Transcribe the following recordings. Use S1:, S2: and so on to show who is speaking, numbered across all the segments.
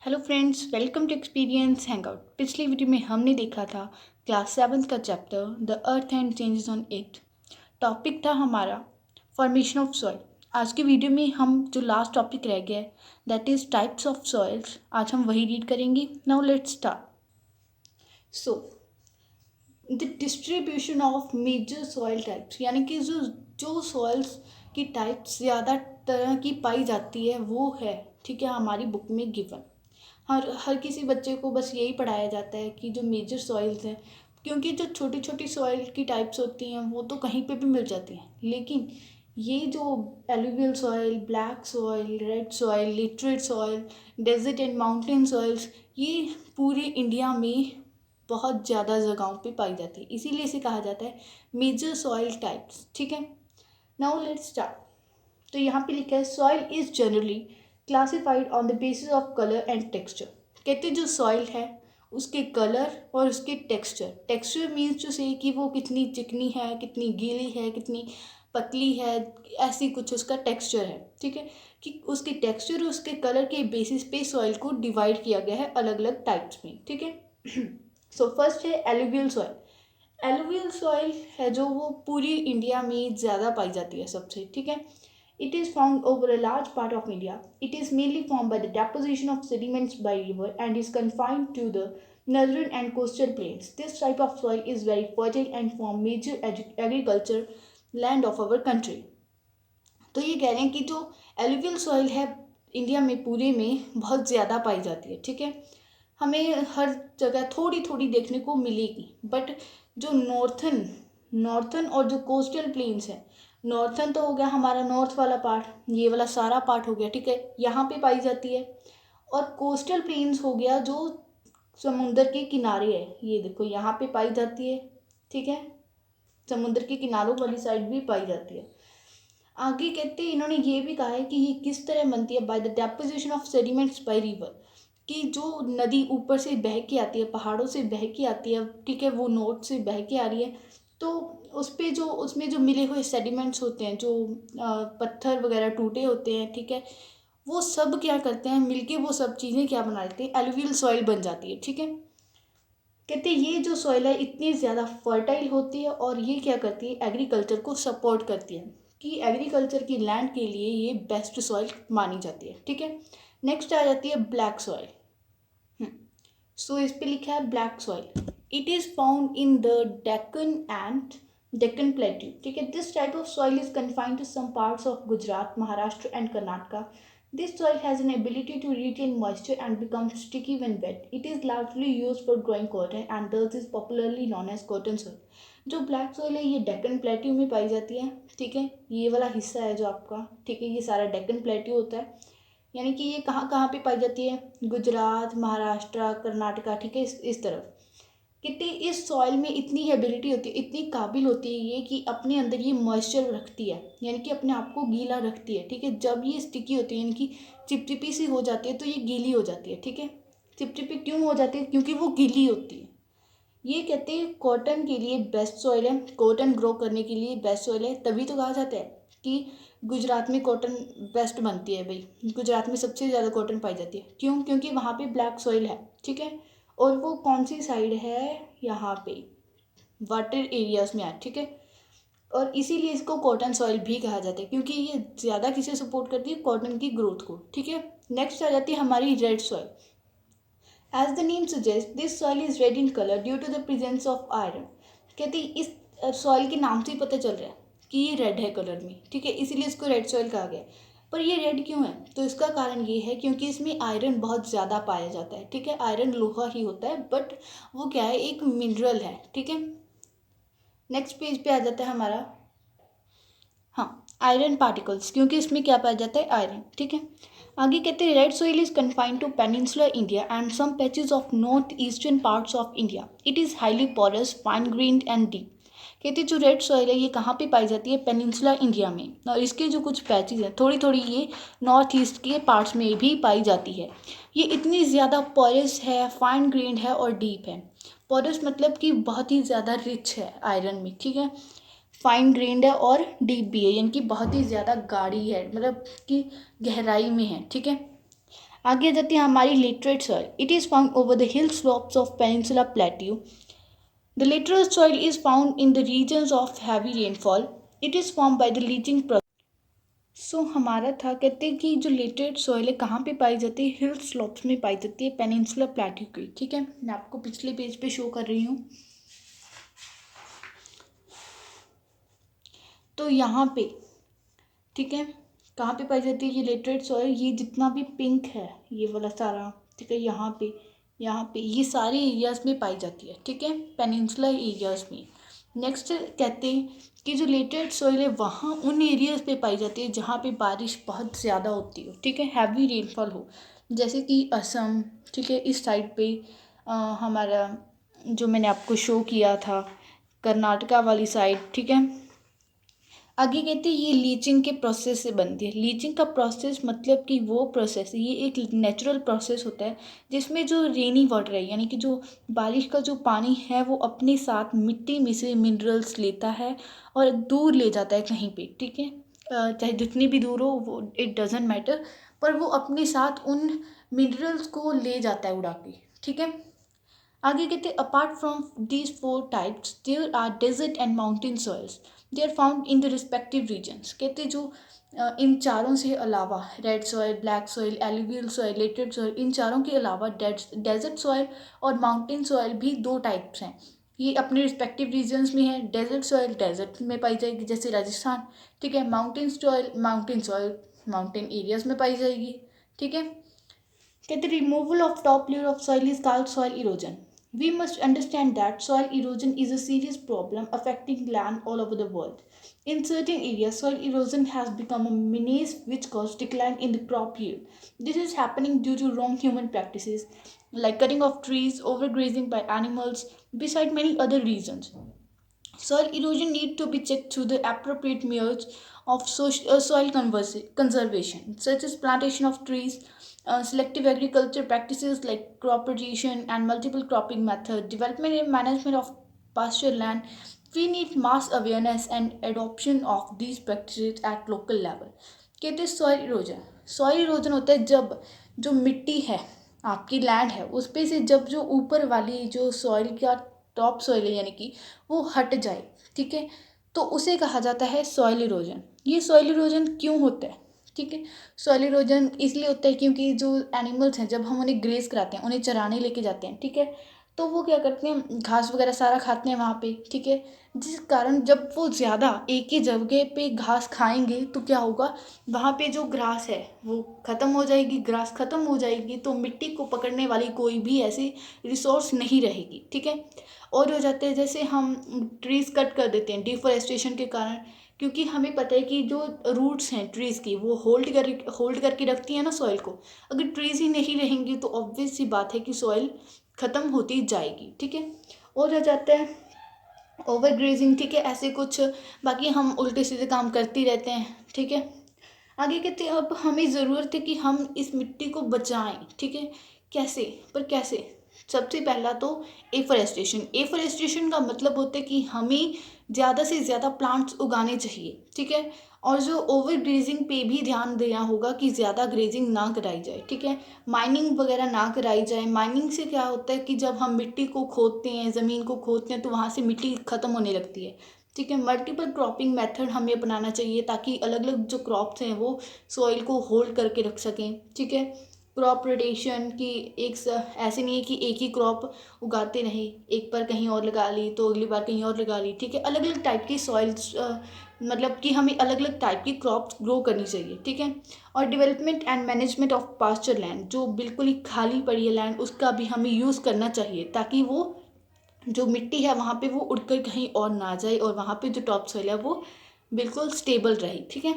S1: Hello friends, welcome to experience hangout. पिछली video में हमने देखा था क्लास 7 का chapter the earth and changes on it. Topic था हमारा फॉर्मेशन ऑफ सॉइल। आज की वीडियो में हम जो लास्ट टॉपिक रह गया है that is types of soils, आज हम वही रीड करेंगे। Now let's start. So the distribution of major soil types, यानी कि जो जो सॉइल्स की टाइप्स ज़्यादा तरह की पाई जाती है वो है, ठीक है, हमारी बुक में गिवन। हर किसी बच्चे को बस यही पढ़ाया जाता है कि जो मेजर सॉइल्स हैं, क्योंकि जो छोटी छोटी सॉइल की टाइप्स होती हैं वो तो कहीं पे भी मिल जाती हैं, लेकिन ये जो alluvial soil, black soil, red soil, laterite soil, desert and mountain soils, ये पूरे इंडिया में बहुत ज़्यादा जगहों पे पाई जाती है, इसीलिए इसे कहा जाता है मेजर सॉइल टाइप्स। ठीक है, नाउ लेट्स स्टार्ट। तो यहाँ पे लिखा है soil is generally classified on the basis of colour and texture. कहते जो सॉइल है उसके कलर और उसके टेक्सचर, टेक्सचर मीन्स जो से कि वो कितनी चिकनी है, कितनी गीली है, कितनी पतली है, ऐसी कुछ उसका टेक्सचर है। ठीक है, कि उसके टेक्सचर और उसके कलर के बेसिस पे सॉइल को डिवाइड किया गया है अलग अलग टाइप्स में। ठीक है, सो फर्स्ट है एलुवियल सॉइल। एलुवियल सॉइल है जो वो पूरी इंडिया में ज़्यादा पाई जाती है सबसे। ठीक है, it is found over a large part of India. It is mainly formed by the deposition of sediments by river and is confined to the northern and coastal plains. This type of soil is very fertile and form major agriculture land of our country. तो ये कह रहे हैं कि जो alluvial soil है India में पूरे में बहुत ज़्यादा पाई जाती है। ठीक है, हमें हर जगह थोड़ी थोड़ी देखने को मिलेगी, बट जो नॉर्थन और जो कोस्टल प्लेन्स है, नॉर्थन तो हो गया हमारा नॉर्थ वाला पार्ट, ये वाला सारा पार्ट हो गया, ठीक है, यहाँ पे पाई जाती है। और कोस्टल प्लेन्स हो गया जो समुंदर के किनारे है, ये देखो यहाँ पे पाई जाती है। ठीक है, समुद्र के किनारों वाली साइड भी पाई जाती है। आगे कहते हैं, इन्होंने ये भी कहा है कि ये किस तरह बनती है, by the deposition of sediments by river, कि जो नदी ऊपर से बह के आती है, पहाड़ों से बह के आती है, ठीक है, वो नॉर्थ से बह के आ रही है, तो उस पे जो उसमें जो मिले हुए सेडिमेंट्स होते हैं, जो पत्थर वगैरह टूटे होते हैं, ठीक है, वो सब क्या करते हैं मिलके, वो सब चीज़ें क्या बना लेते हैं, एलुवियल सॉइल बन जाती है। ठीक है, कहते हैं ये जो सॉइल है इतनी ज़्यादा फर्टाइल होती है और ये क्या करती है, एग्रीकल्चर को सपोर्ट करती है, कि एग्रीकल्चर की लैंड के लिए ये बेस्ट सॉइल मानी जाती है। ठीक है, नेक्स्ट आ जाती है ब्लैक सॉइल। सो इस पे लिखा है black soil. It is found in the Deccan and Deccan plateau. ठीक है, this type of soil is confined to some parts of Gujarat, Maharashtra and Karnataka. This soil has an ability to retain moisture and become sticky when wet. It is largely used for growing cotton and thus is popularly known as cotton soil. जो black soil है ये Deccan plateau में पाई जाती है। ठीक है, ये वाला हिस्सा है जो आपका, ठीक है, ये सारा डेक्कन प्लेट्यू होता है, यानी कि ये कहाँ कहाँ पे पाई जाती है, गुजरात, महाराष्ट्र, कर्नाटका, ठीक है, इस तरफ। कितनी इस सॉइल में इतनी एबिलिटी होती है, इतनी काबिल होती है ये कि अपने अंदर ये मॉइस्चर रखती है, यानी कि अपने आप को गीला रखती है। ठीक है, जब ये स्टिकी होती है यानी कि चिपचिपी सी हो जाती है तो ये गीली हो जाती है। ठीक है, चिपचिपी क्यों हो जाती है, क्योंकि वो गीली होती है। ये कहते हैं कॉटन के लिए बेस्ट सॉइल है, कॉटन ग्रो करने के लिए बेस्ट सॉइल है, तभी तो कहा जाता है कि गुजरात में कॉटन बेस्ट बनती है। भाई गुजरात में सबसे ज़्यादा कॉटन पाई जाती है, क्यों, क्योंकि वहाँ पे ब्लैक सॉइल है। ठीक है, और वो कौन सी साइड है, यहाँ पे वाटर एरियाज में है। ठीक है, और इसीलिए इसको कॉटन सॉइल भी कहा जाता है, क्योंकि ये ज़्यादा किसे सपोर्ट करती है, कॉटन की ग्रोथ को। ठीक है, नेक्स्ट आ जाती है हमारी red soil. As the name सजेस्ट this soil is red in colour due to the presence of iron. कहते हैं इस सॉइल के नाम से ही पता चल रहा है कि ये रेड है कलर में। ठीक है, इसीलिए इसको रेड सॉइल कहा गया है। पर ये रेड क्यों है, तो इसका कारण ये है क्योंकि इसमें आयरन बहुत ज़्यादा पाया जाता है। ठीक है, आयरन लोहा ही होता है, बट वो क्या है, एक मिनरल है। ठीक है, नेक्स्ट पेज पे आ जाता है हमारा, हाँ, आयरन पार्टिकल्स, क्योंकि इसमें क्या पाया जाता है, आयरन। ठीक है, आगे कहते हैं red soil is confined to peninsular India and some patches of north eastern parts of India. It is highly porous, fine grained and deep. कहते हैं जो रेड सॉइल है ये कहाँ पे पाई जाती है, पेनिनसुला इंडिया में, और इसके जो कुछ पैचेज हैं थोड़ी थोड़ी ये नॉर्थ ईस्ट के पार्ट्स में भी पाई जाती है। ये इतनी ज़्यादा पोरस है, फाइन ग्रेन्ड है और डीप है। पोरस मतलब कि बहुत ही ज़्यादा रिच है आयरन में। ठीक है, फाइन ग्रेन्ड है और डीप भी है, यानी कि बहुत ही ज़्यादा गाढ़ी है, मतलब कि गहराई में है। ठीक है, आगे आ जाती है हमारी laterite soil. It is found over the hill slopes of peninsula plateau. The laterite soil is found in the regions of heavy rainfall. It is form by the leaching process. So हमारा था, कहते हैं कि जो literate soil है कहाँ पे पाई जाती है, हिल स्लोप्स में पाई जाती है पेनिनसुला प्लेट्यू की. ठीक है, मैं आपको पिछले पेज पे शो कर रही हूँ. तो यहाँ पे, ठीक है, कहाँ पे पाई जाती है ये लिटरेट सॉइल, ये जितना भी पिंक है ये वाला सारा, ठीक है, यहाँ पे ये सारे एरियाज में पाई जाती है. ठीक है, पेनिनसुला एरियाज में. नेक्स्ट कहते हैं कि जो लिटरेट सॉइल है वहाँ उन एरियाज पे पाई जाती है जहाँ पे बारिश बहुत ज़्यादा होती हो. ठीक है, हैवी रेनफॉल हो, जैसे कि असम. ठीक है, इस साइड पे हमारा जो मैंने आपको शो किया था कर्नाटका वाली साइड. ठीक है, आगे कहते हैं ये लीचिंग के प्रोसेस से बनती है. लीचिंग का प्रोसेस मतलब कि वो प्रोसेस, ये एक नेचुरल प्रोसेस होता है जिसमें जो रेनी वाटर है यानी कि जो बारिश का जो पानी है वो अपने साथ मिट्टी में से मिनरल्स लेता है और दूर ले जाता है कहीं पे. ठीक है, चाहे जितनी भी दूर हो वो इट डजेंट मैटर, पर वो अपने साथ उन मिनरल्स को ले जाता है उड़ा के. ठीक है, आगे कहते हैं apart from these 4 types there are desert and mountain soils. They are found in the respective regions. कहते हैं जो इन चारों से अलावा red soil, black soil, alluvial soil, laterite soil, इन चारों के अलावा डेजर्ट सॉइल और माउंटेन सॉइल भी 2 टाइप्स हैं. ये अपने रिस्पेक्टिव रीजन्स में है. डेजर्ट सॉइल डेजर्ट में पाई जाएगी जैसे राजस्थान. ठीक है, माउंटेन सॉइल माउंटेन एरियाज में पाई जाएगी. ठीक है, कहते removal of top layer of soil is called soil erosion. We must understand that soil erosion is a serious problem affecting land all over the world. In certain areas, soil erosion has become a menace which causes decline in the crop yield. This is happening due to wrong human practices like cutting of trees, overgrazing by animals, beside many other reasons. Soil erosion need to be checked through the appropriate measures of soil conservation, such as plantation of trees, selective agriculture practices like crop rotation and multiple cropping method, development and management of pasture land. We need mass awareness and adoption of these practices at local level. कहते हैं soil erosion होता है जब जो मिट्टी है आपकी land है उस पे से जब जो ऊपर वाली जो सॉइल का टॉप सॉइल है यानी कि वो हट जाए. ठीक है, तो उसे कहा जाता है सॉइल इरोजन. ये सॉइल इरोजन क्यों होता है? ठीक है, सॉइल इरोजन इसलिए होता है क्योंकि जो एनिमल्स हैं जब हम उन्हें ग्रेस कराते हैं, उन्हें चराने लेके जाते हैं, ठीक है, तो वो क्या करते हैं घास वगैरह सारा खाते हैं वहाँ पे. ठीक है, जिस कारण जब वो ज़्यादा एक ही जगह पे घास खाएंगे तो क्या होगा, वहाँ पे जो ग्रास है वो ख़त्म हो जाएगी. ग्रास ख़त्म हो जाएगी तो मिट्टी को पकड़ने वाली कोई भी ऐसी रिसोर्स नहीं रहेगी. ठीक है, और हो जाते हैं जैसे हम ट्रीज़ कट कर देते हैं डिफॉरेस्टेशन के कारण, क्योंकि हमें पता है कि जो रूट्स हैं ट्रीज़ की वो होल्ड करके रखती हैं ना सॉइल को. अगर ट्रीज़ ही नहीं रहेंगी तो ऑब्वियस सी बात है कि सॉइल ख़त्म होती जाएगी. ठीक है, और हो जाता है ओवर ग्रेजिंग. ठीक है, ऐसे कुछ बाकी हम उल्टे सीधे काम करते ही रहते हैं. ठीक है, आगे कहते हैं अब हमें ज़रूरत है कि हम इस मिट्टी को बचाएं. ठीक है, कैसे, पर कैसे? सबसे पहला तो एफोरेस्टेशन का मतलब होता है कि हमें ज़्यादा से ज़्यादा प्लांट्स उगाने चाहिए. ठीक है, और जो ओवर ग्रेजिंग पे भी ध्यान देना होगा कि ज़्यादा ग्रेजिंग ना कराई जाए. ठीक है, माइनिंग वगैरह ना कराई जाए. माइनिंग से क्या होता है कि जब हम मिट्टी को खोदते हैं, ज़मीन को खोदते हैं तो वहाँ से मिट्टी ख़त्म होने लगती है. ठीक है, मल्टीपल क्रॉपिंग मेथड हमें अपनाना चाहिए ताकि अलग अलग जो क्रॉप्स हैं वो सॉइल को होल्ड करके रख सकें. ठीक है, क्रॉप रोटेशन की ऐसे नहीं है कि एक ही क्रॉप उगाते रहे, एक बार कहीं और लगा ली तो अगली बार कहीं और लगा ली. ठीक है, अलग अलग टाइप की सॉइल्स मतलब कि हमें अलग अलग टाइप की क्रॉप्स ग्रो करनी चाहिए. ठीक है, और development and management of pasture land, जो बिल्कुल ही खाली पड़ी है लैंड उसका भी हमें यूज़ करना चाहिए ताकि वो जो मिट्टी है वहाँ पे वो उड़कर कहीं और ना जाए और वहाँ पे जो टॉप सॉइल है वो बिल्कुल स्टेबल रहे. ठीक है,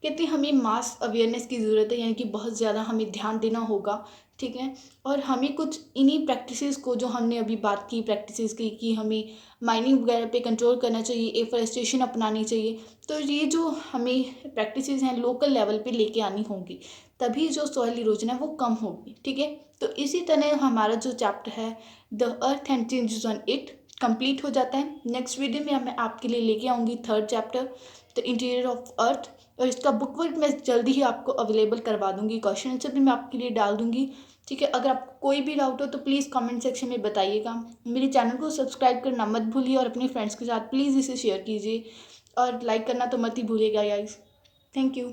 S1: कहते हैं हमें मास अवेयरनेस की ज़रूरत है यानी कि बहुत ज़्यादा हमें ध्यान देना होगा. ठीक है, और हमें कुछ इन्हीं प्रैक्टिसेस को जो हमने अभी बात की प्रैक्टिसेस की कि हमें माइनिंग वगैरह पे कंट्रोल करना चाहिए, एफोरेस्टेशन अपनानी चाहिए. तो ये जो हमें प्रैक्टिसेस हैं लोकल लेवल पे लेके आनी होंगी तभी जो सॉइल इरोजन है वो कम होगी. ठीक है, तो इसी तरह हमारा जो चैप्टर है the earth and changes on it complete हो जाता है. नेक्स्ट वीडियो में मैं आपके लिए लेके आऊँगी 3rd chapter the interior of earth. और इसका बुक वर्क मैं जल्दी ही आपको अवेलेबल करवा दूँगी, क्वेश्चन आंसर भी मैं आपके लिए डाल दूँगी। ठीक है, अगर आपको कोई भी डाउट हो तो प्लीज़ कमेंट सेक्शन में बताइएगा। मेरे चैनल को सब्सक्राइब करना मत भूलिए और अपने फ्रेंड्स के साथ प्लीज़ इसे शेयर कीजिए और लाइक करना तो मत ही भूलिएगा गाइस। Thank you.